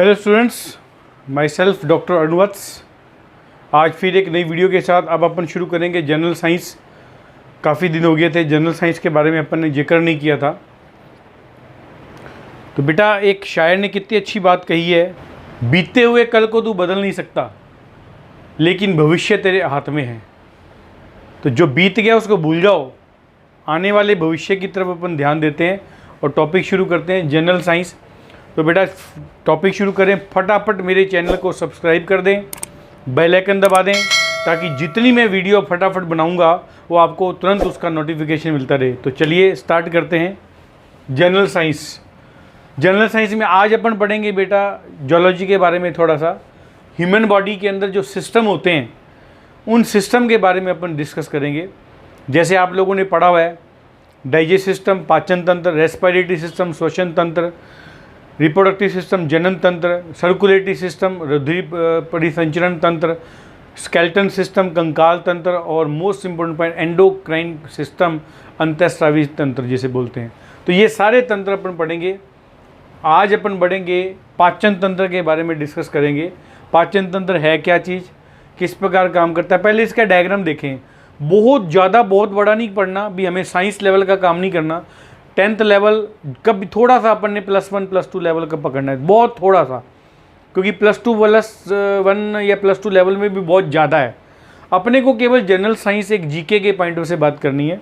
Hello students, my self doctor Arun Vats. आज फिर एक नई वीडियो के साथ अब अपन शुरू करेंगे जनरल साइंस। काफ़ी दिन हो गए थे जनरल साइंस के बारे में अपन ने जिक्र नहीं किया था। तो बेटा, एक शायर ने कितनी अच्छी बात कही है, बीते हुए कल को तू बदल नहीं सकता लेकिन भविष्य तेरे हाथ में है। तो जो बीत गया उसको भूल जाओ, आने वाले भविष्य की तरफ अपन ध्यान देते हैं और टॉपिक शुरू करते हैं जनरल साइंस। तो बेटा टॉपिक शुरू करें, फटाफट मेरे चैनल को सब्सक्राइब कर दें, बेल आइकन दबा दें ताकि जितनी मैं वीडियो फटाफट बनाऊंगा वो आपको तुरंत उसका नोटिफिकेशन मिलता रहे। तो चलिए स्टार्ट करते हैं जनरल साइंस। जनरल साइंस में आज अपन पढ़ेंगे बेटा जूलॉजी के बारे में, थोड़ा सा ह्यूमन बॉडी के अंदर जो सिस्टम होते हैं उन सिस्टम के बारे में अपन डिस्कस करेंगे। जैसे आप लोगों ने पढ़ा हुआ है डाइजेस्ट सिस्टम, पाचन तंत्र, रेस्पिरेटरी सिस्टम, श्वसन तंत्र, रिप्रोडक्टिव सिस्टम, जनन तंत्र, सर्कुलेटरी सिस्टम, रुधिर परिसंचरण तंत्र, स्केलेटन सिस्टम, कंकाल तंत्र और most important point endocrine system, अंतःस्रावी तंत्र जिसे बोलते हैं। तो ये सारे तंत्र अपन पढ़ेंगे। आज अपन पढ़ेंगे पाचन तंत्र के बारे में डिस्कस करेंगे। पाचन तंत्र है क्या चीज़, किस प्रकार काम करता है। पहले इसका डायग्राम देखें। बहुत ज़्यादा बहुत बड़ा नहीं पढ़ना भी, हमें साइंस लेवल का काम नहीं करना। 10th लेवल का भी थोड़ा सा अपन ने +1 +2 लेवल का पकड़ना है, बहुत थोड़ा सा, क्योंकि +2 या +2 लेवल में भी बहुत ज़्यादा है। अपने को केवल जनरल साइंस एक जीके के पॉइंट ऑफ से बात करनी है।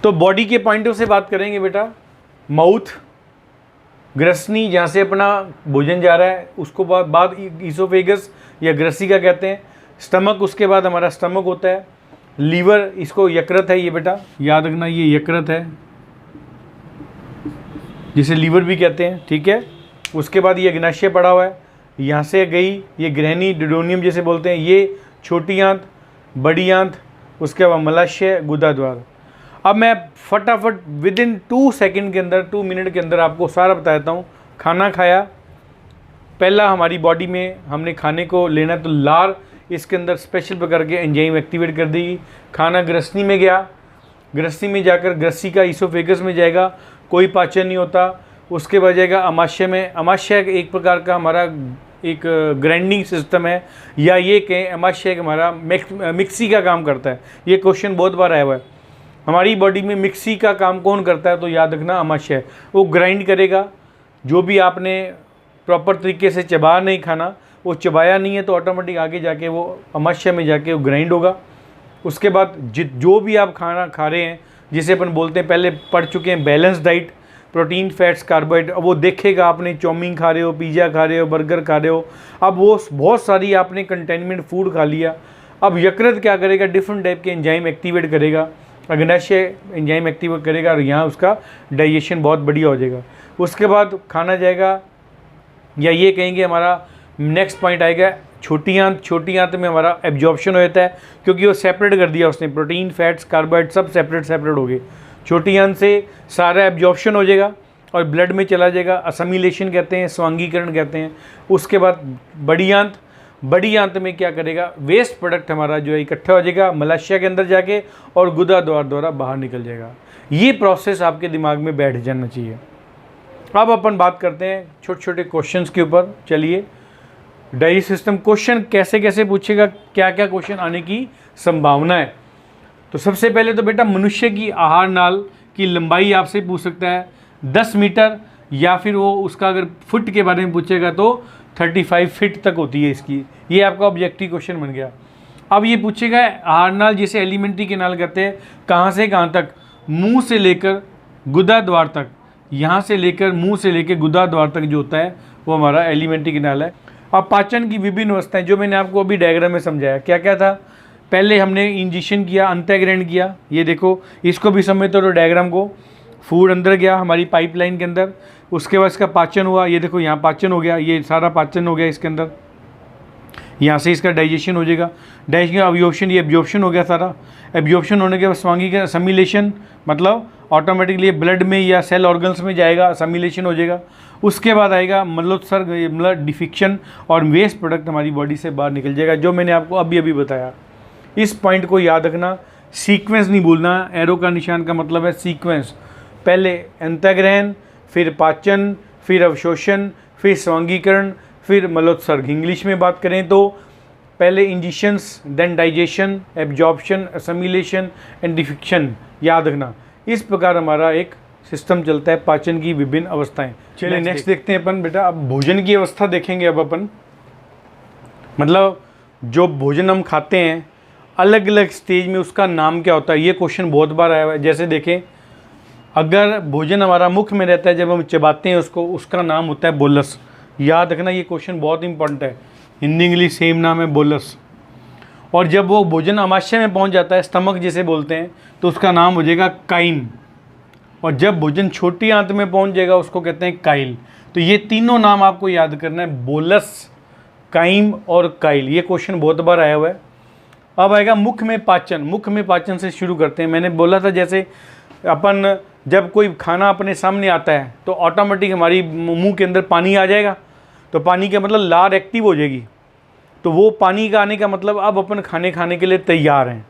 तो बॉडी के पॉइंट ऑफ से बात करेंगे बेटा। माउथ, ग्रसनी जहाँ से अपना भोजन जा रहा है उसको बाद ईसोफेगस या ग्रसिका कहते हैं। स्टमक, उसके बाद हमारा स्टमक होता है। लीवर, इसको यकृत है ये बेटा, याद रखना ये यकृत है जिसे लीवर भी कहते हैं, ठीक है। उसके बाद ये अग्नाशय पड़ा हुआ है, यहाँ से गई ये ग्रहणी, डिडोनियम जिसे बोलते हैं, ये छोटी आंत, बड़ी आंत, उसके बाद मलाशय, गुदाद्वार। अब मैं फटाफट विदिन 2 सेकंड के अंदर, 2 मिनट के अंदर आपको सारा बताता हूँ। खाना खाया, पहला हमारी बॉडी में हमने खाने को लेना है तो लार, इसके अंदर स्पेशल प्रकार के एंजाइम एक्टिवेट कर देगी। खाना ग्रसनी में गया, ग्रसनी में जाकर ग्रसिका ईसोफेगस में जाएगा, कोई पाचन नहीं होता। उसके बाद जाएगा अमाशय में। अमाशय एक प्रकार का हमारा एक ग्राइंडिंग सिस्टम है, या ये कहें अमाशय हमारा मिक्सी का काम करता है। ये क्वेश्चन बहुत बार आया हुआ है, हमारी बॉडी में मिक्सी का काम कौन करता है, तो याद रखना अमाशय। वो ग्राइंड करेगा जो भी आपने प्रॉपर तरीके से चबा नहीं खाना, वो चबाया नहीं है तो ऑटोमेटिक आगे जाके वो अमाशय में जाके वो ग्राइंड होगा। उसके बाद जो भी आप खाना खा रहे हैं, जिसे अपन बोलते हैं, पहले पढ़ चुके हैं balance diet, protein, fats, carbohydrate. अब वो देखेगा आपने चाउमीन खा रहे हो, पिज़्ज़ा खा रहे हो, बर्गर खा रहे हो, अब वो बहुत सारी आपने कंटेनमेंट फूड खा लिया। अब यकृत क्या करेगा, डिफरेंट टाइप के एंजाइम एक्टिवेट करेगा, अग्नाशय एंजाइम एक्टिवेट करेगा और यहाँ उसका डाइजेशन बहुत बढ़िया हो जाएगा। उसके बाद खाना जाएगा, या ये कहेंगे हमारा नेक्स्ट पॉइंट आएगा छोटी आंत। छोटी आंत में हमारा एब्जॉर्प्शन हो जाता है, क्योंकि वो सेपरेट कर दिया उसने, प्रोटीन, फैट्स, कार्बोहाइड्रेट सब सेपरेट हो गए। छोटी आंत से सारा एब्जॉर्प्शन हो जाएगा और ब्लड में चला जाएगा, असमिलेशन कहते हैं, स्वांगीकरण कहते हैं। उसके बाद बड़ी आंत, बड़ी आंत में क्या करेगा, वेस्ट प्रोडक्ट हमारा जो है इकट्ठा हो जाएगा मलाशय के अंदर जाके और गुदा द्वारा बाहर निकल जाएगा। ये प्रोसेस आपके दिमाग में बैठ जाना चाहिए। अब अपन बात करते हैं छोटे छोटे क्वेश्चंस के ऊपर। चलिए, डाइजेस्ट सिस्टम क्वेश्चन कैसे कैसे पूछेगा, क्या क्या क्वेश्चन आने की संभावना है। तो सबसे पहले तो बेटा मनुष्य की आहार नाल की लंबाई आपसे पूछ सकता है 10 मीटर, या फिर वो उसका अगर फुट के बारे में पूछेगा तो 35 फीट तक होती है इसकी। ये आपका ऑब्जेक्टिव क्वेश्चन बन गया। अब ये पूछेगा आहार नाल जिसे एलिमेंट्री कैनाल कहते हैं, कहाँ से कहाँ तक, मुँह से लेकर गुदा द्वार तक। यहाँ से लेकर मुँह से लेकर गुदा द्वार तक जो होता है वो हमारा एलिमेंट्री कैनाल है। अब पाचन की विभिन्न अवस्थाएं जो मैंने आपको अभी डायग्राम में समझाया, क्या क्या था। पहले हमने इंजेक्शन किया, अंतःग्रहण किया, ये देखो, इसको भी समझते हो डायग्राम को। फूड अंदर गया हमारी पाइपलाइन के अंदर, उसके बाद इसका पाचन हुआ, ये देखो यहाँ पाचन हो गया, ये सारा पाचन हो गया इसके अंदर। यहाँ से इसका डाइजेशन हो जाएगा, डाइजेशन अब्जॉर्प्शन, ये एब्जॉर्प्शन हो गया सारा। एब्जॉर्प्शन होने के बाद स्वांगीकरण, असमिलेशन, मतलब ऑटोमेटिकली ब्लड में या सेल ऑर्गन्स में जाएगा, असमिलेशन हो जाएगा। उसके बाद आएगा मलोत्सर्ग, मतलब डिफिक्शन, और वेस्ट प्रोडक्ट हमारी बॉडी से बाहर निकल जाएगा, जो मैंने आपको अभी बताया। इस पॉइंट को याद रखना, सीक्वेंस नहीं भूलना। एरो का निशान का मतलब है सीक्वेंस, पहले अंतःग्रहण, फिर पाचन, फिर अवशोषण, फिर स्वांगीकरण, फिर मलोत्सर्ग। इंग्लिश में बात करें तो पहले ingestions, then digestion, absorption, assimilation and defecation. याद रखना, इस प्रकार हमारा एक सिस्टम चलता है, पाचन की विभिन्न अवस्थाएं। चलिए नेक्स्ट देखते हैं अपन बेटा। अब भोजन की अवस्था देखेंगे अब अपन, मतलब जो भोजन हम खाते हैं अलग अलग स्टेज में उसका नाम क्या होता है, ये क्वेश्चन बहुत बार आया हुआ है। जैसे देखें, अगर भोजन हमारा मुख में रहता है, जब हम चबाते हैं उसको, उसका नाम होता है बोलस। याद रखना, ये क्वेश्चन बहुत इंपॉर्टेंट है, हिंदी इंग्लिश सेम नाम है, बोलस। और जब वो भोजन आमाशय में पहुंच जाता है, स्टमक जिसे बोलते हैं, तो उसका नाम हो जाएगा काइम। और जब भोजन छोटी आंत में पहुंच जाएगा उसको कहते हैं काइल। तो ये तीनों नाम आपको याद करना है, बोलस, काइम और काइल। ये क्वेश्चन बहुत बार आया हुआ है। अब आएगा मुख में पाचन। मुख में पाचन से शुरू करते हैं। मैंने बोला था जैसे अपन जब कोई खाना अपने सामने आता है तो ऑटोमेटिक हमारी मुंह के अंदर पानी आ जाएगा, तो पानी का मतलब लार एक्टिव हो जाएगी। तो वो पानी का आने का मतलब अब अपन खाने के लिए तैयार हैं।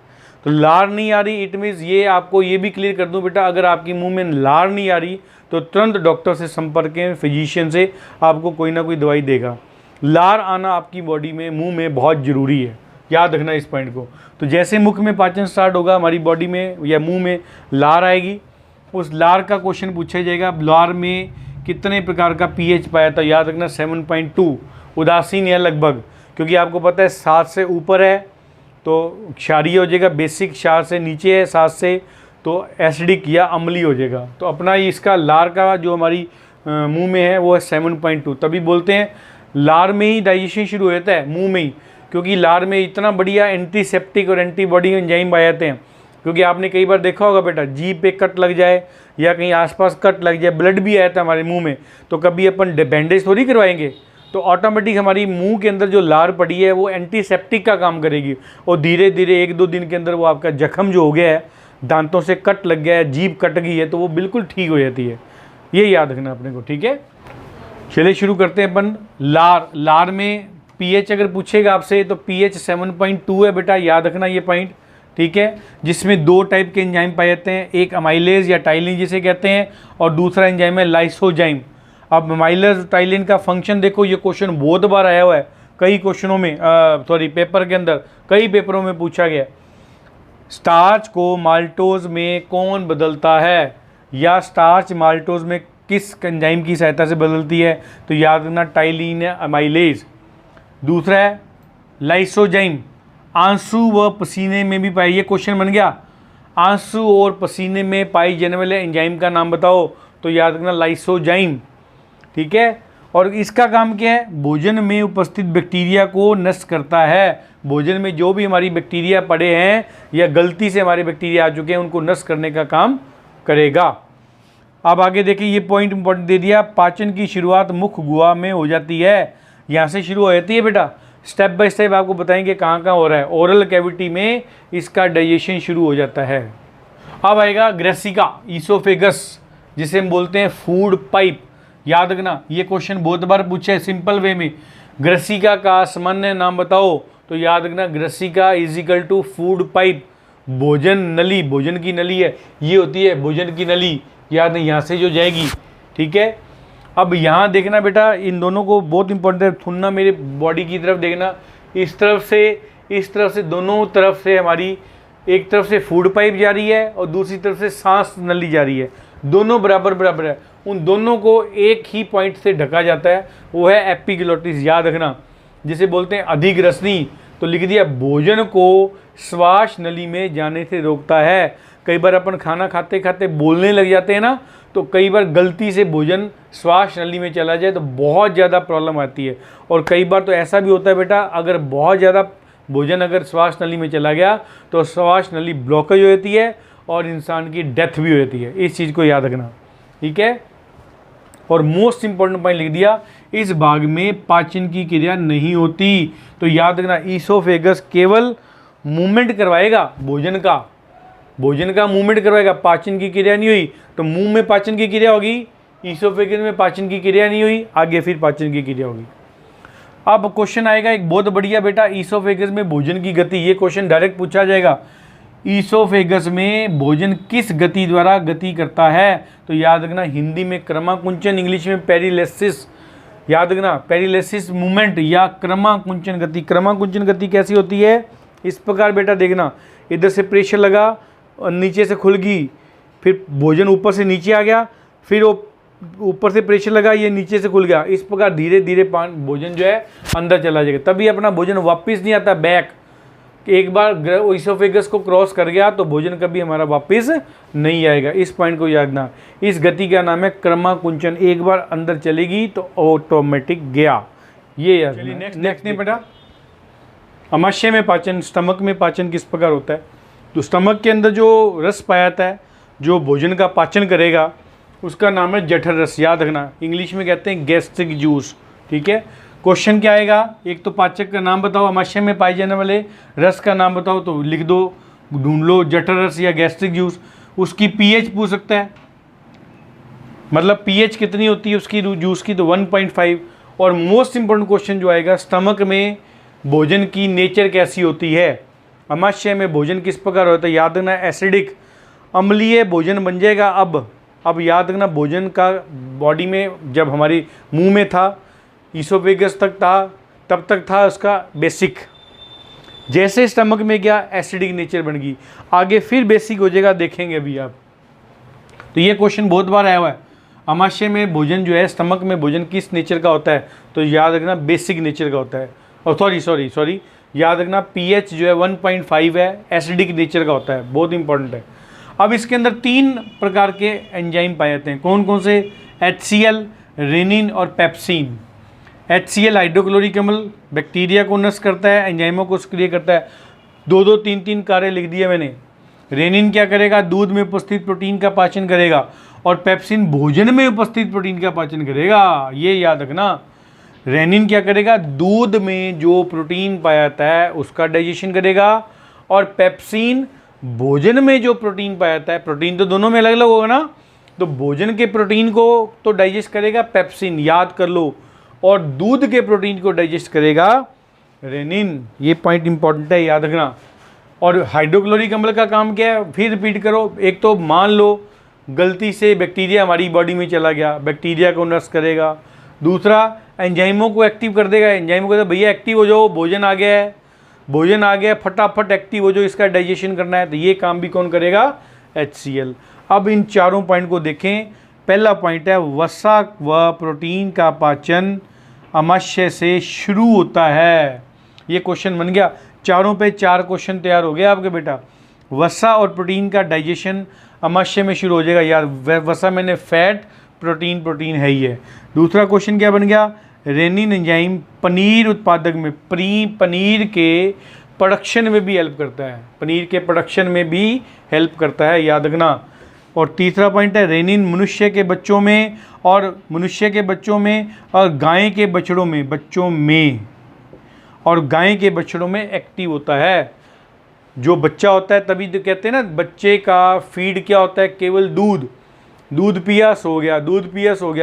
तो लार नहीं आ रही, इट मीन्स ये आपको ये भी क्लियर कर दूं बेटा, अगर आपकी मुंह में लार नहीं आ रही तो तुरंत डॉक्टर से संपर्क करें, फिजिशियन से, आपको कोई ना कोई दवाई देगा। लार आना आपकी बॉडी में, मुंह में बहुत ज़रूरी है, याद रखना इस पॉइंट को। तो जैसे मुख में पाचन स्टार्ट होगा, हमारी बॉडी में या मुंह में लार आएगी। उस लार का क्वेश्चन पूछा जाएगा, लार में कितने प्रकार का पीएच पाया था। याद रखना 7.2, उदासीन या लगभग, क्योंकि आपको पता है 7 से ऊपर है तो क्षारीय हो जाएगा, बेसिक 4 से नीचे है 7 से तो एसिडिक या अम्लीय हो जाएगा। तो अपना इसका लार का जो हमारी मुंह में है वो है 7.2। तभी बोलते हैं लार में ही डाइजेशन शुरू हो जाता है, मुंह में ही, क्योंकि लार में इतना बढ़िया एंटीसेप्टिक और एंटीबॉडी एंजाइम पाए जाते हैं। क्योंकि आपने कई बार देखा होगा बेटा, जीभ पे कट लग जाए या कहीं आसपास कट लग जाए, ब्लड भी आया था हमारे मुंह में, तो कभी अपन बैंडेज थोड़ी करवाएंगे, तो ऑटोमेटिक हमारी मुंह के अंदर जो लार पड़ी है वो एंटीसेप्टिक का काम करेगी और धीरे धीरे 1-2 दिन के अंदर वो आपका जख्म जो हो गया है, दांतों से कट लग गया है, जीभ कट गई है, तो वो बिल्कुल ठीक हो जाती है। ये याद रखना अपने को, ठीक है। चलिए शुरू करते हैं अपन। लार में पीएच अगर पूछेगा आपसे तो पीएच 7.2 है बेटा, याद रखना ये पॉइंट, ठीक है। जिसमें 2 टाइप के एंजाइम पाए जाते हैं, एक अमाइलेज या टाइलिन जिसे कहते हैं, और दूसरा एंजाइम है लाइसोजाइम। अब अमाइलेज टाइलिन का फंक्शन देखो, ये क्वेश्चन बहुत बार आया हुआ है कई क्वेश्चनों में, पेपर के अंदर कई पेपरों में पूछा गया। स्टार्च को माल्टोज में कौन बदलता है, या स्टार्च माल्टोज में किस एंजाइम की सहायता से बदलती है, तो याद रखना टाइलिन या अमाइलेज। दूसरा है लाइसोजाइम, आंसू व पसीने में भी पाई, ये क्वेश्चन बन गया, आंसू और पसीने में पाई जाने वाले एंजाइम का नाम बताओ, तो याद रखना लाइसोजाइम, ठीक है। और इसका काम क्या है, भोजन में उपस्थित बैक्टीरिया को नष्ट करता है। भोजन में जो भी हमारी बैक्टीरिया पड़े हैं या गलती से हमारे बैक्टीरिया आ चुके हैं उनको नष्ट करने का काम करेगा। अब आगे देखिए, ये पॉइंट इंपॉर्टेंट दे दिया, पाचन की शुरुआत मुख गुहा में हो जाती है, यहाँ से शुरू हो जाती है बेटा। स्टेप बाय स्टेप आपको बताएंगे कहाँ कहाँ हो रहा है। ओरल कैविटी में इसका डाइजेशन शुरू हो जाता है। अब आएगा ग्रेसिका, ईसोफेगस जिसे हम बोलते हैं फूड पाइप। याद रखना, ये क्वेश्चन बहुत बार पूछा है सिंपल वे में, ग्रेसिका का सामान्य नाम बताओ, तो याद रखना ग्रेसिका is equal to food pipe, भोजन नली, भोजन की नली है, ये होती है भोजन की नली, याद नहीं, यहाँ से जो जाएगी, ठीक है। अब यहाँ देखना बेटा, इन दोनों को बहुत इंपॉर्टेंट है, थुनना मेरे बॉडी की तरफ देखना, इस तरफ से दोनों तरफ से हमारी, एक तरफ से फूड पाइप जा रही है और दूसरी तरफ से सांस नली जा रही है, दोनों बराबर है। उन दोनों को एक ही पॉइंट से ढका जाता है, वो है एपिग्लोटिस, याद रखना, जिसे बोलते हैं अधिग्रसनी। तो लिख दिया, भोजन को श्वास नली में जाने से रोकता है। कई बार अपन खाना खाते खाते बोलने लग जाते हैं ना, तो कई बार गलती से भोजन श्वास नली में चला जाए तो बहुत ज़्यादा प्रॉब्लम आती है। और कई बार तो ऐसा भी होता है बेटा, अगर बहुत ज़्यादा भोजन अगर श्वास नली में चला गया तो श्वास नली ब्लॉकेज हो जाती है और इंसान की डेथ भी हो जाती है। इस चीज़ को याद रखना, ठीक है। और मोस्ट इंपॉर्टेंट पॉइंट लिख दिया, इस भाग में पाचन की क्रिया नहीं होती। तो याद रखना, ईसोफेगस केवल मूवमेंट करवाएगा, भोजन का मूवमेंट करवाएगा, पाचन की क्रिया नहीं हुई तो मुंह में पाचन की क्रिया होगी, ईसोफेगस में पाचन की क्रिया नहीं हुई, आगे फिर पाचन की क्रिया होगी। अब क्वेश्चन आएगा एक बहुत बढ़िया बेटा, ईसोफेगस में भोजन की गति, ये क्वेश्चन डायरेक्ट पूछा जाएगा, ईसोफेगस में भोजन किस गति द्वारा गति करता है, तो याद रखना हिंदी में क्रमाकुंचन, इंग्लिश में पेरिलेसिस, याद रखना, पेरिलेसिस मूवमेंट या क्रमाकुंचन गति। क्रमाकुंचन गति कैसी होती है, इस प्रकार बेटा देखना, इधर से प्रेशर लगा और नीचे से खुल गई, फिर भोजन ऊपर से नीचे आ गया, फिर वो ऊपर से प्रेशर लगा, ये नीचे से खुल गया, इस प्रकार धीरे धीरे भोजन जो है अंदर चला जाएगा, तभी अपना भोजन वापस नहीं आता बैक। एक बार इसोफेगस को क्रॉस कर गया तो भोजन कभी हमारा वापस नहीं आएगा। इस पॉइंट को याद रखना, इस गति का नाम है क्रमाकुंचन। एक बार अंदर चलेगी तो ऑटोमेटिक गया, ये याद। नेक्स्ट नहीं बेटा, आमाशय में पाचन, स्टमक में पाचन किस प्रकार होता है। तो स्टमक के अंदर जो रस पाया जाता है, जो भोजन का पाचन करेगा, उसका नाम है जठर रस। याद रखना, इंग्लिश में कहते हैं गैस्ट्रिक जूस। ठीक है, क्वेश्चन क्या आएगा, एक तो पाचक का नाम बताओ, आमाशय में पाए जाने वाले रस का नाम बताओ, तो लिख दो, ढूंढ लो जठर रस या गैस्ट्रिक जूस। उसकी पीएच पूछ सकता है, मतलब पीएच कितनी होती है उसकी जूस की, तो 1.5। और मोस्ट इंपॉर्टेंट क्वेश्चन जो आएगा, स्टमक में भोजन की नेचर कैसी होती है, आमाशय में भोजन किस प्रकार होता है। याद रखना, एसिडिक अम्लीय भोजन बन जाएगा। अब याद रखना, भोजन का बॉडी में जब हमारी मुंह में था, इसोफेगस तक था, तब तक था उसका बेसिक। जैसे स्टमक में गया एसिडिक नेचर बन गई, आगे फिर बेसिक हो जाएगा, देखेंगे अभी आप। तो ये क्वेश्चन बहुत बार आया हुआ है, आमाशय में भोजन जो है, स्टमक में भोजन किस नेचर का होता है, तो याद रखना बेसिक नेचर का होता है। और सॉरी याद रखना, पीएच जो है 1.5 है, एसिडिक नेचर का होता है, बहुत इंपॉर्टेंट है। अब इसके अंदर 3 प्रकार के एंजाइम पाए जाते हैं, कौन कौन से, HCl, रेनिन और पेप्सिन। HCl हाइड्रोक्लोरिक अम्ल बैक्टीरिया को नष्ट करता है, एंजाइमों को सक्रिय करता है। 2-2, 3-3 कार्य लिख दिए मैंने। रेनिन क्या करेगा, दूध में उपस्थित प्रोटीन का पाचन करेगा, और पेप्सिन भोजन में उपस्थित प्रोटीन का पाचन करेगा। ये याद रखना, रेनिन क्या करेगा, दूध में जो प्रोटीन पाया जाता है उसका डाइजेशन करेगा, और पेप्सिन भोजन में जो प्रोटीन पाया जाता है, प्रोटीन तो दोनों में अलग अलग होगा ना, तो भोजन के प्रोटीन को तो डाइजेस्ट करेगा पेप्सिन, याद कर लो, और दूध के प्रोटीन को डाइजेस्ट करेगा रेनिन। ये पॉइंट इंपॉर्टेंट है, याद रखना। और हाइड्रोक्लोरिक अम्ल का काम क्या है, फिर रिपीट करो। एक तो मान लो गलती से बैक्टीरिया हमारी बॉडी में चला गया, बैक्टीरिया को नष्ट करेगा। दूसरा, एंजाइमों को एक्टिव कर देगा, एंजाइमों को भैया एक्टिव हो जाओ, भोजन आ गया है, भोजन आ गया, फटाफट एक्टिव हो जाओ, इसका डाइजेशन करना है, तो ये काम भी कौन करेगा, HCl। अब इन चारों पॉइंट को देखें। पहला पॉइंट है, वसा व प्रोटीन का पाचन आमाशय से शुरू होता है। ये क्वेश्चन बन गया, चारों पे 4 क्वेश्चन तैयार हो गए आपके बेटा। वसा और प्रोटीन का डाइजेशन आमाशय में शुरू हो जाएगा। यार वसा मैंने फैट, प्रोटीन है ही है। दूसरा क्वेश्चन क्या बन गया, रेनिन एंजाइम पनीर उत्पादक में, पनीर के प्रोडक्शन में भी हेल्प करता है, पनीर के प्रोडक्शन में भी हेल्प करता है, याद रखना। और तीसरा पॉइंट है, रेनिन मनुष्य के बच्चों में और गाय के बछड़ों में एक्टिव होता है। जो बच्चा होता है, तभी तो कहते हैं ना, बच्चे का फीड क्या होता है, केवल दूध पिया सो गया,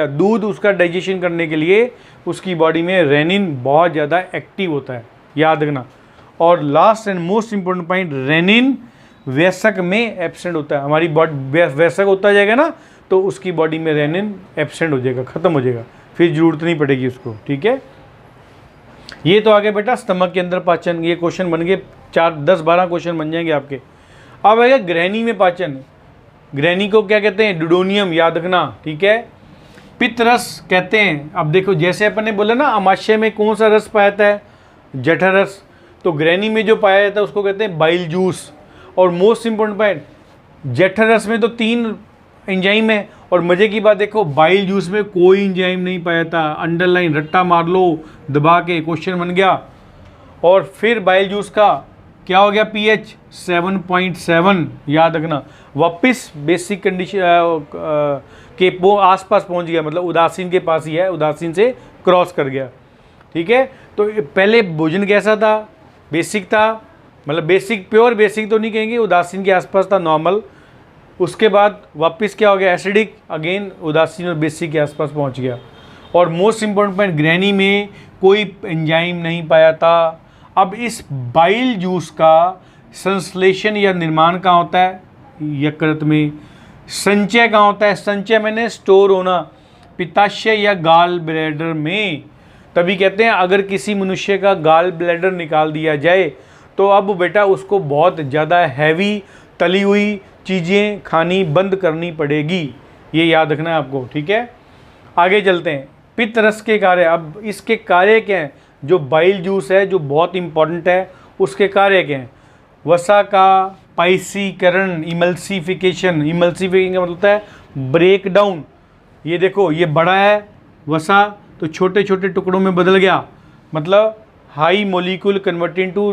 दूध उसका डाइजेशन करने के लिए उसकी बॉडी में रेनिन बहुत ज़्यादा एक्टिव होता है, याद रखना। और last and most important point, renin वयस्क में एब्सेंट होता है। हमारी बॉडी वयस्क होता जाएगा ना, तो उसकी बॉडी में रेनिन एब्सेंट हो जाएगा, ख़त्म हो जाएगा, फिर ज़रूरत नहीं पड़ेगी उसको। ठीक है, ये तो आगे बेटा स्टमक के अंदर पाचन। ये क्वेश्चन बन गए 10-12 क्वेश्चन बन जाएंगे आपके। अब आएगा ग्रहणी में पाचन। ग्रहणी को क्या कहते हैं, डुडोनियम, याद रखना। ठीक है, पित्त रस कहते हैं। अब देखो, जैसे अपन ने बोला ना, आमाशय में कौन सा रस पाया जाता है, जठर रस, तो ग्रहणी में जो पाया जाता है उसको कहते हैं बाइल जूस। और मोस्ट इंपॉर्टेंट पॉइंट, जठर रस में तो 3 एंजाइम है, और मज़े की बात देखो, बाइल जूस में कोई एंजाइम नहीं पाया जाता। अंडरलाइन रट्टा मार लो दबा के, क्वेश्चन बन गया। और फिर बाइल जूस का क्या हो गया, पीएच 7.7, याद रखना। वापस बेसिक कंडीशन के आसपास पहुंच गया, मतलब उदासीन के पास ही है, उदासीन से क्रॉस कर गया। ठीक है, तो पहले भोजन कैसा था, बेसिक था, मतलब बेसिक, प्योर बेसिक तो नहीं कहेंगे, उदासीन के आसपास था, नॉर्मल। उसके बाद वापस क्या हो गया, एसिडिक, अगेन उदासीन और बेसिक के आसपास पहुंच गया। और मोस्ट इंपॉर्टेंट पॉइंट, ग्रहणी में कोई एंजाइम नहीं पाया था। अब इस बाइल जूस का संश्लेषण या निर्माण कहाँ होता है, यकृत में। संचय कहाँ होता है, संचय मैंने स्टोर होना। पित्ताशय या गाल ब्लैडर में। तभी कहते हैं अगर किसी मनुष्य का गाल ब्लैडर निकाल दिया जाए तो अब बेटा उसको बहुत ज़्यादा हैवी तली हुई चीज़ें खानी बंद करनी पड़ेगी। ये याद रखना है आपको, ठीक है। आगे चलते हैं। पित्त रस के कार्य, अब इसके कार्य क्या हैं? जो बाइल जूस है जो बहुत इंपॉर्टेंट है, उसके कार्य क्या हैं? वसा का पाइसीकरण, इमल्सिफिकेशन। इमल्सिफिकेशन का मतलब होता है ब्रेक डाउन। ये देखो, ये बड़ा है वसा तो छोटे छोटे टुकड़ों में बदल गया, मतलब high molecule converting to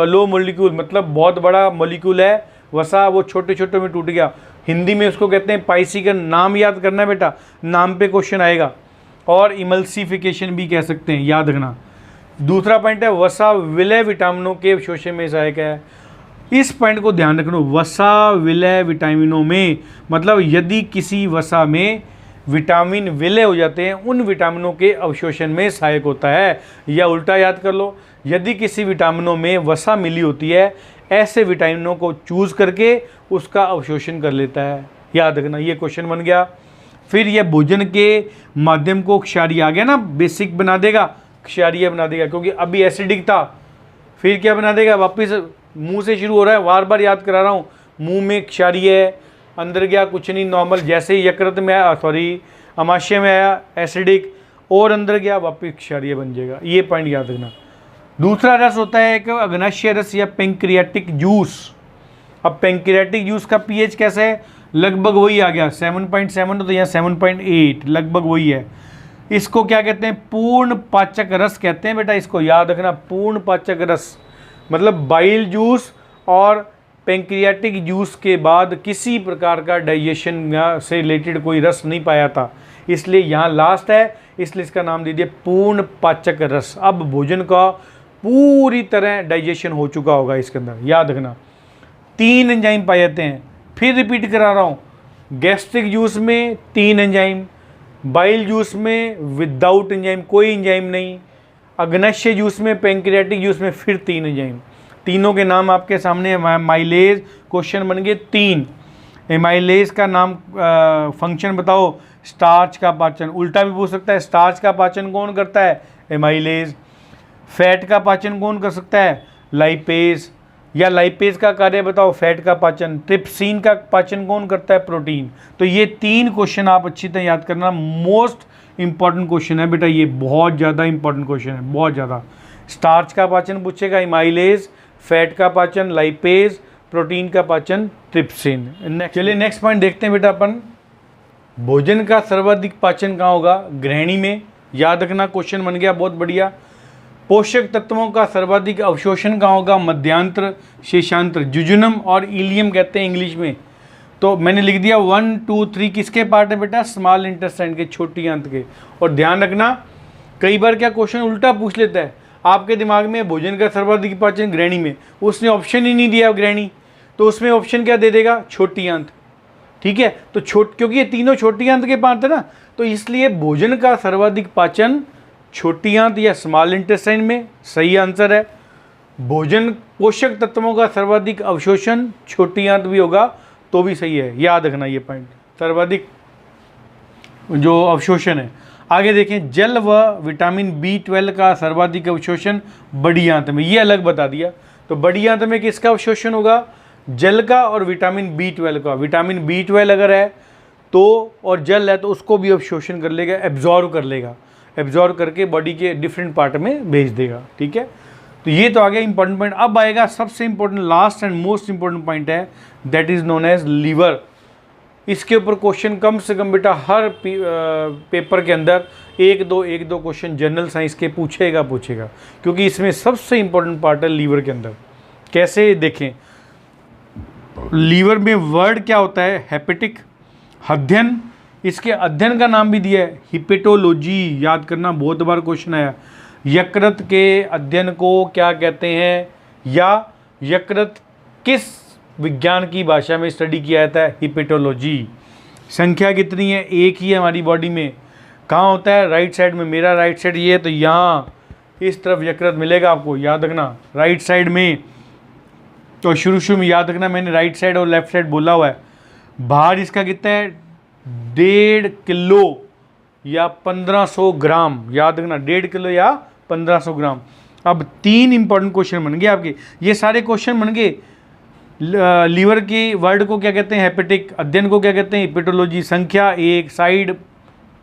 low molecule, मतलब बहुत बड़ा मोलिक्यूल है वसा, वो छोटे छोटे में टूट गया। हिंदी में उसको कहते हैं पाइसीकरण। नाम याद करना है बेटा, नाम पे क्वेश्चन आएगा। और इमल्सिफिकेशन भी कह सकते हैं, याद रखना। दूसरा पॉइंट है वसा विलय विटामिनों के अवशोषण में सहायक है। इस पॉइंट को ध्यान रखना, वसा विलय विटामिनों में, मतलब यदि किसी वसा में विटामिन विलय हो जाते हैं, उन विटामिनों के अवशोषण में सहायक होता है। या उल्टा याद कर लो, यदि किसी विटामिनों में वसा मिली होती है, ऐसे विटामिनों को चूज करके उसका अवशोषण कर लेता है। याद रखना, ये क्वेश्चन बन गया। फिर ये भोजन के माध्यम को क्षारीय, आ गया ना, बेसिक बना देगा, क्षारीय बना देगा, क्योंकि अभी एसिडिक था, फिर क्या बना देगा, वापस मुंह से शुरू हो रहा है, बार बार याद करा रहा हूँ। मुंह में क्षारीय है, अंदर गया कुछ नहीं, नॉर्मल, जैसे ही यकृत में आया, सॉरी अमाशय में आया एसिडिक, और अंदर गया वापस क्षारीय बन जाएगा। ये पॉइंट याद रखना। दूसरा रस होता है एक अग्नाशय रस या पेंक्रियाटिक जूस। अब पेंक्रियाटिक जूस का पीएच कैसा है? लगभग वही आ गया 7.7, तो यहाँ 7.8 लगभग वही है। इसको क्या कहते हैं? पूर्ण पाचक रस कहते हैं बेटा, इसको याद रखना, पूर्ण पाचक रस। मतलब बाइल जूस और पेंक्रियाटिक जूस के बाद किसी प्रकार का डाइजेशन से रिलेटेड कोई रस नहीं पाया था, इसलिए यहाँ लास्ट है, इसलिए इसका नाम दे दिया पूर्ण पाचक रस। अब भोजन का पूरी तरह डाइजेशन हो चुका होगा इसके अंदर, याद रखना। 3 एंजाइम पाए जाते हैं, फिर रिपीट करा रहा हूँ। गैस्ट्रिक जूस में 3 एंजाइम, बाइल जूस में विदाउट एंजाइम, कोई एंजाइम नहीं, अग्नाशय जूस में, पेंक्रियाटिक जूस में फिर 3 एंजाइम। तीनों के नाम आपके सामने है। माइलेज क्वेश्चन बन गए 3। एमाइलेज का नाम फंक्शन बताओ, स्टार्च का पाचन। उल्टा भी पूछ सकता है, स्टार्च का पाचन कौन करता है? एमाइलेज। फैट का पाचन कौन कर सकता है? लाइपेज। या लाइपेज का कार्य बताओ, फैट का पाचन। ट्रिप्सिन का पाचन कौन करता है? प्रोटीन। तो ये 3 क्वेश्चन आप अच्छी तरह याद करना, मोस्ट इंपॉर्टेंट क्वेश्चन है बेटा, ये बहुत ज़्यादा इंपॉर्टेंट क्वेश्चन है, बहुत ज़्यादा। स्टार्च का पाचन पूछेगा, एमाइलेज, फैट का पाचन लाइपेज, प्रोटीन का पाचन ट्रिप्सिन। चलिए नेक्स्ट पॉइंट देखते हैं बेटा अपन। भोजन का सर्वाधिक पाचन कहाँ होगा? ग्रहणी में। याद रखना, क्वेश्चन बन गया, बहुत बढ़िया। पोषक तत्वों का सर्वाधिक अवशोषण कहाँ होगा? मध्यांत्र, शेषांत्र, जुजुनम और इलियम कहते हैं इंग्लिश में। तो मैंने लिख दिया 1, 2, 3 किसके पार्ट है बेटा? स्मॉल इंटेस्टाइन के, छोटी आंत के। और ध्यान रखना, कई बार क्या क्वेश्चन उल्टा पूछ लेता है, आपके दिमाग में भोजन का सर्वाधिक पाचन ग्रहणी में, उसने ऑप्शन ही नहीं दिया ग्रहणी, तो उसमें ऑप्शन क्या दे देगा? छोटी आंत। ठीक है, तो क्योंकि ये तीनों छोटी आंत के पार्ट है ना, तो इसलिए भोजन का सर्वाधिक पाचन छोटी आंत या स्मॉल इंटेस्टाइन में, सही आंसर है। भोजन पोषक तत्वों का सर्वाधिक अवशोषण छोटी आंत भी होगा तो भी सही है, याद रखना ये पॉइंट, सर्वाधिक जो अवशोषण है। आगे देखें, जल व विटामिन B12 का सर्वाधिक अवशोषण बड़ी आंत में, ये अलग बता दिया। तो बड़ी आंत में किसका अवशोषण होगा? जल का और विटामिन B12 का। विटामिन B12 अगर है तो, और जल है तो उसको भी अवशोषण कर लेगा, एब्जॉर्व कर लेगा, एब्जॉर्व करके बॉडी के डिफरेंट पार्ट में भेज देगा। ठीक है, तो ये तो आ गया इंपॉर्टेंट पॉइंट। अब आएगा सबसे important, last and most important point है, that is known as liver. इसके ऊपर क्वेश्चन कम से कम बेटा हर पेपर के अंदर एक दो क्वेश्चन जनरल साइंस के पूछेगा, क्योंकि इसमें सबसे इंपॉर्टेंट पार्ट है लीवर के अंदर। कैसे देखें, लीवर में वर्ड क्या होता है? हेपेटिक, अध्ययन, इसके अध्ययन का नाम भी दिया है हिपेटोलॉजी, याद करना, बहुत बार क्वेश्चन आया। यकृत के अध्ययन को क्या कहते हैं, या यकृत किस विज्ञान की भाषा में स्टडी किया जाता है? हिपेटोलॉजी। संख्या कितनी है? एक ही है हमारी बॉडी में। कहाँ होता है? राइट साइड में। मेरा राइट साइड ये है, तो यहाँ इस तरफ यकृत मिलेगा आपको, याद रखना, राइट साइड में। तो शुरू में याद रखना, मैंने राइट साइड और लेफ्ट साइड बोला हुआ है। बाहर इसका कितना है? 1.5 किलो या 1500 ग्राम, याद रखना 1.5 किलो या 1500 ग्राम। अब 3 इंपॉर्टेंट क्वेश्चन बन गए आपके, ये सारे क्वेश्चन बन गए। लीवर की वर्ड को क्या कहते हैं, हेपेटिक, अध्ययन को क्या कहते हैं, हेपेटोलॉजी, संख्या 1, साइड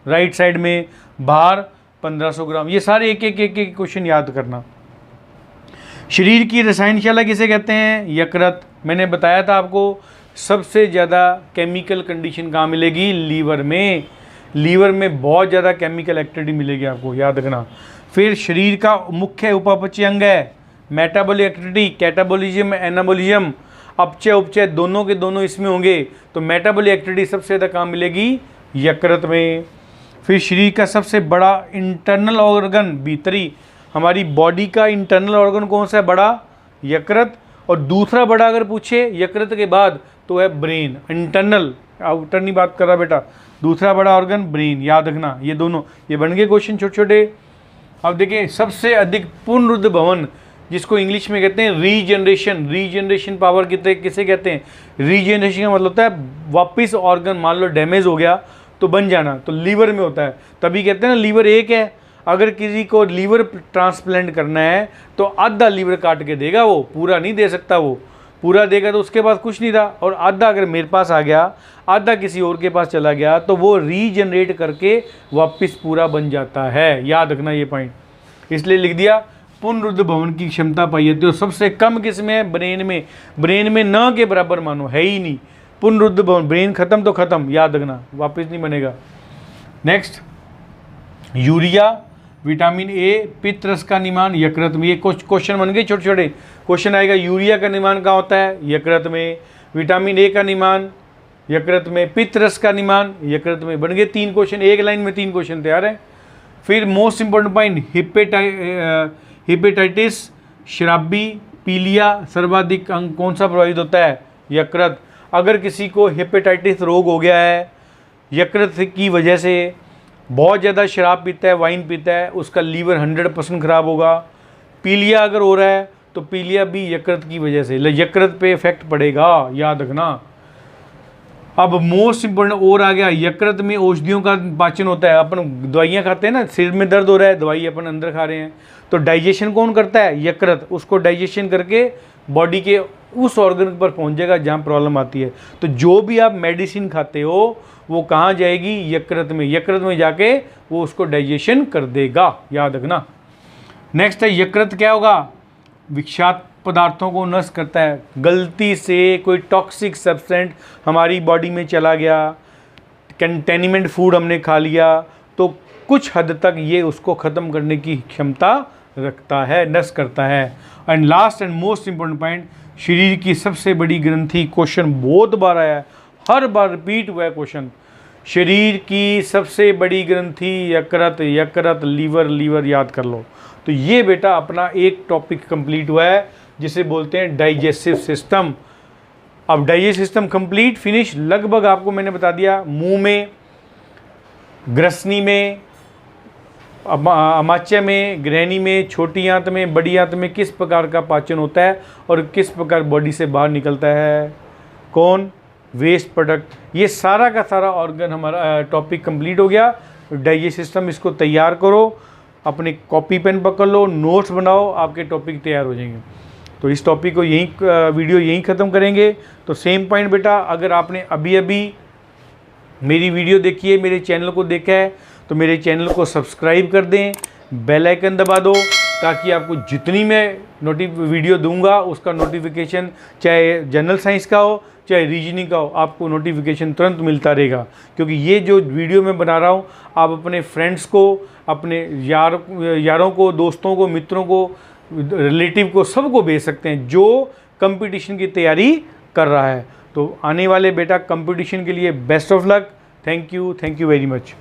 राइट साइड में, भार 1500 ग्राम, ये सारे एक एक क्वेश्चन याद करना। शरीर की रसायनशाला किसे कहते हैं, यकृत। मैंने बताया था आपको सबसे ज़्यादा केमिकल कंडीशन कहाँ मिलेगी, लीवर में। लीवर में बहुत ज़्यादा केमिकल एक्टिविटी मिलेगी आपको, याद रखना। फिर शरीर का मुख्य उपापचय अंग है मेटाबॉलिक एक्टिविटी, कैटाबॉलिज्म, एनाबॉलिज्म, अपचय उपचय दोनों के दोनों इसमें होंगे। तो मेटाबॉलिक एक्टिविटी सबसे ज़्यादा कहाँ मिलेगी, यकृत में। फिर शरीर का सबसे बड़ा इंटरनल ऑर्गन, भीतरी हमारी बॉडी का इंटरनल ऑर्गन कौन सा है, बड़ा, यकृत। और दूसरा बड़ा अगर पूछे यकृत के बाद तो है ब्रेन। इंटरनल, आउटर नहीं बात कर रहा बेटा, दूसरा बड़ा ऑर्गन ब्रेन, याद रखना। ये दोनों, ये बन गए क्वेश्चन छोटे छोटे। अब देखिए सबसे अधिक पुनरुद्ध भवन, जिसको इंग्लिश में कहते हैं रीजनरेशन। रीजनरेशन पावर किसे कहते हैं, रीजनरेशन का मतलब होता है वापस ऑर्गन मान लो डैमेज हो गया तो बन जाना, तो लीवर में होता है। तभी कहते हैं ना लीवर एक है, अगर किसी को लीवर ट्रांसप्लांट करना है तो आधा लीवर काट के देगा, वो पूरा नहीं दे सकता। वो पूरा देगा तो उसके पास कुछ नहीं था, और आधा अगर मेरे पास आ गया, आधा किसी और के पास चला गया, तो वो रीजनरेट करके वापस पूरा बन जाता है, याद रखना ये पॉइंट। इसलिए लिख दिया पुनरुद्ध भवन की क्षमता पाई जाती है। तो सबसे कम किस में है, ब्रेन में। ब्रेन में न के बराबर मानो, है ही नहीं पुनरुद्ध भवन। ब्रेन खत्म तो खत्म, याद रखना, वापस नहीं बनेगा। नेक्स्ट, यूरिया, विटामिन ए, पित्त रस का निर्माण यकृत में। ये कुछ क्वेश्चन बन गए छोटे छोटे। क्वेश्चन आएगा यूरिया का निर्माण कहाँ होता है, यकृत में। विटामिन ए का निर्माण यकृत में, पित्त रस का निर्माण यकृत में। बन गए 3 क्वेश्चन, एक लाइन में 3 क्वेश्चन तैयार है। फिर मोस्ट इंपॉर्टेंट पॉइंट, हिपेटाइटिस, शराबी, पीलिया, सर्वाधिक अंग कौन सा प्रभावित होता है, यकृत। अगर किसी को हेपेटाइटिस रोग हो गया है यकृत की वजह से, बहुत ज़्यादा शराब पीता है, वाइन पीता है, उसका लीवर 100% ख़राब होगा। पीलिया अगर हो रहा है तो पीलिया भी यकृत की वजह से, यकृत पे इफेक्ट पड़ेगा, याद रखना। अब मोस्ट इंपोर्टेंट और आ गया, यकृत में औषधियों का पाचन होता है। अपन दवाइयाँ खाते हैं ना, सिर में दर्द हो रहा है, दवाई अपन अंदर खा रहे हैं, तो डाइजेशन कौन करता है, यकृत। उसको डाइजेशन करके बॉडी के उस ऑर्गन पर पहुंच जाएगा जहाँ प्रॉब्लम आती है। तो जो भी आप मेडिसिन खाते हो वो कहाँ जाएगी, यकृत में। यकृत में जाके वो उसको डाइजेशन कर देगा, याद रखना। नेक्स्ट है, यकृत क्या होगा, विषाक्त पदार्थों को नष्ट करता है। गलती से कोई टॉक्सिक सब्सटेंस हमारी बॉडी में चला गया, कंटेनिमेंट फूड हमने खा लिया, तो कुछ हद तक ये उसको ख़त्म करने की क्षमता रखता है, नष्ट करता है। And last and most important point, शरीर की सबसे बड़ी ग्रंथि। क्वेश्चन बहुत बार आया है, हर बार रिपीट हुआ है क्वेश्चन। शरीर की सबसे बड़ी ग्रंथि यकृत, यकृत, लीवर, लीवर, याद कर लो। तो ये बेटा अपना एक टॉपिक कंप्लीट हुआ है जिसे बोलते हैं डाइजेस्टिव सिस्टम। अब डाइजेस्टिव सिस्टम कंप्लीट, फिनिश, लगभग आपको मैंने बता दिया। मुंह में, ग्रसनी में, अमाशय में, ग्रहणी में, छोटी आंत में, बड़ी आंत में किस प्रकार का पाचन होता है और किस प्रकार बॉडी से बाहर निकलता है, कौन, वेस्ट प्रोडक्ट। ये सारा का सारा ऑर्गन हमारा टॉपिक कंप्लीट हो गया। डाइजेस्टिव सिस्टम, इसको तैयार करो, अपने कॉपी पेन पकड़ लो, नोट्स बनाओ, आपके टॉपिक तैयार हो जाएंगे। तो इस टॉपिक को वीडियो यहीं ख़त्म करेंगे। तो सेम पॉइंट बेटा, अगर आपने अभी अभी मेरी वीडियो देखी है, मेरे चैनल को देखा है, तो मेरे चैनल को सब्सक्राइब कर दें, बेल आइकन दबा दो, ताकि आपको जितनी मैं वीडियो दूंगा उसका नोटिफिकेशन, चाहे जनरल साइंस का हो चाहे रीजनिंग का हो, आपको नोटिफिकेशन तुरंत मिलता रहेगा। क्योंकि ये जो वीडियो मैं बना रहा हूँ, आप अपने फ्रेंड्स को, अपने यारों को, दोस्तों को, मित्रों को, रिलेटिव को, सबको भेज सकते हैं जो कंपटीशन की तैयारी कर रहा है। तो आने वाले बेटा कंपटीशन के लिए best of luck. Thank you very much.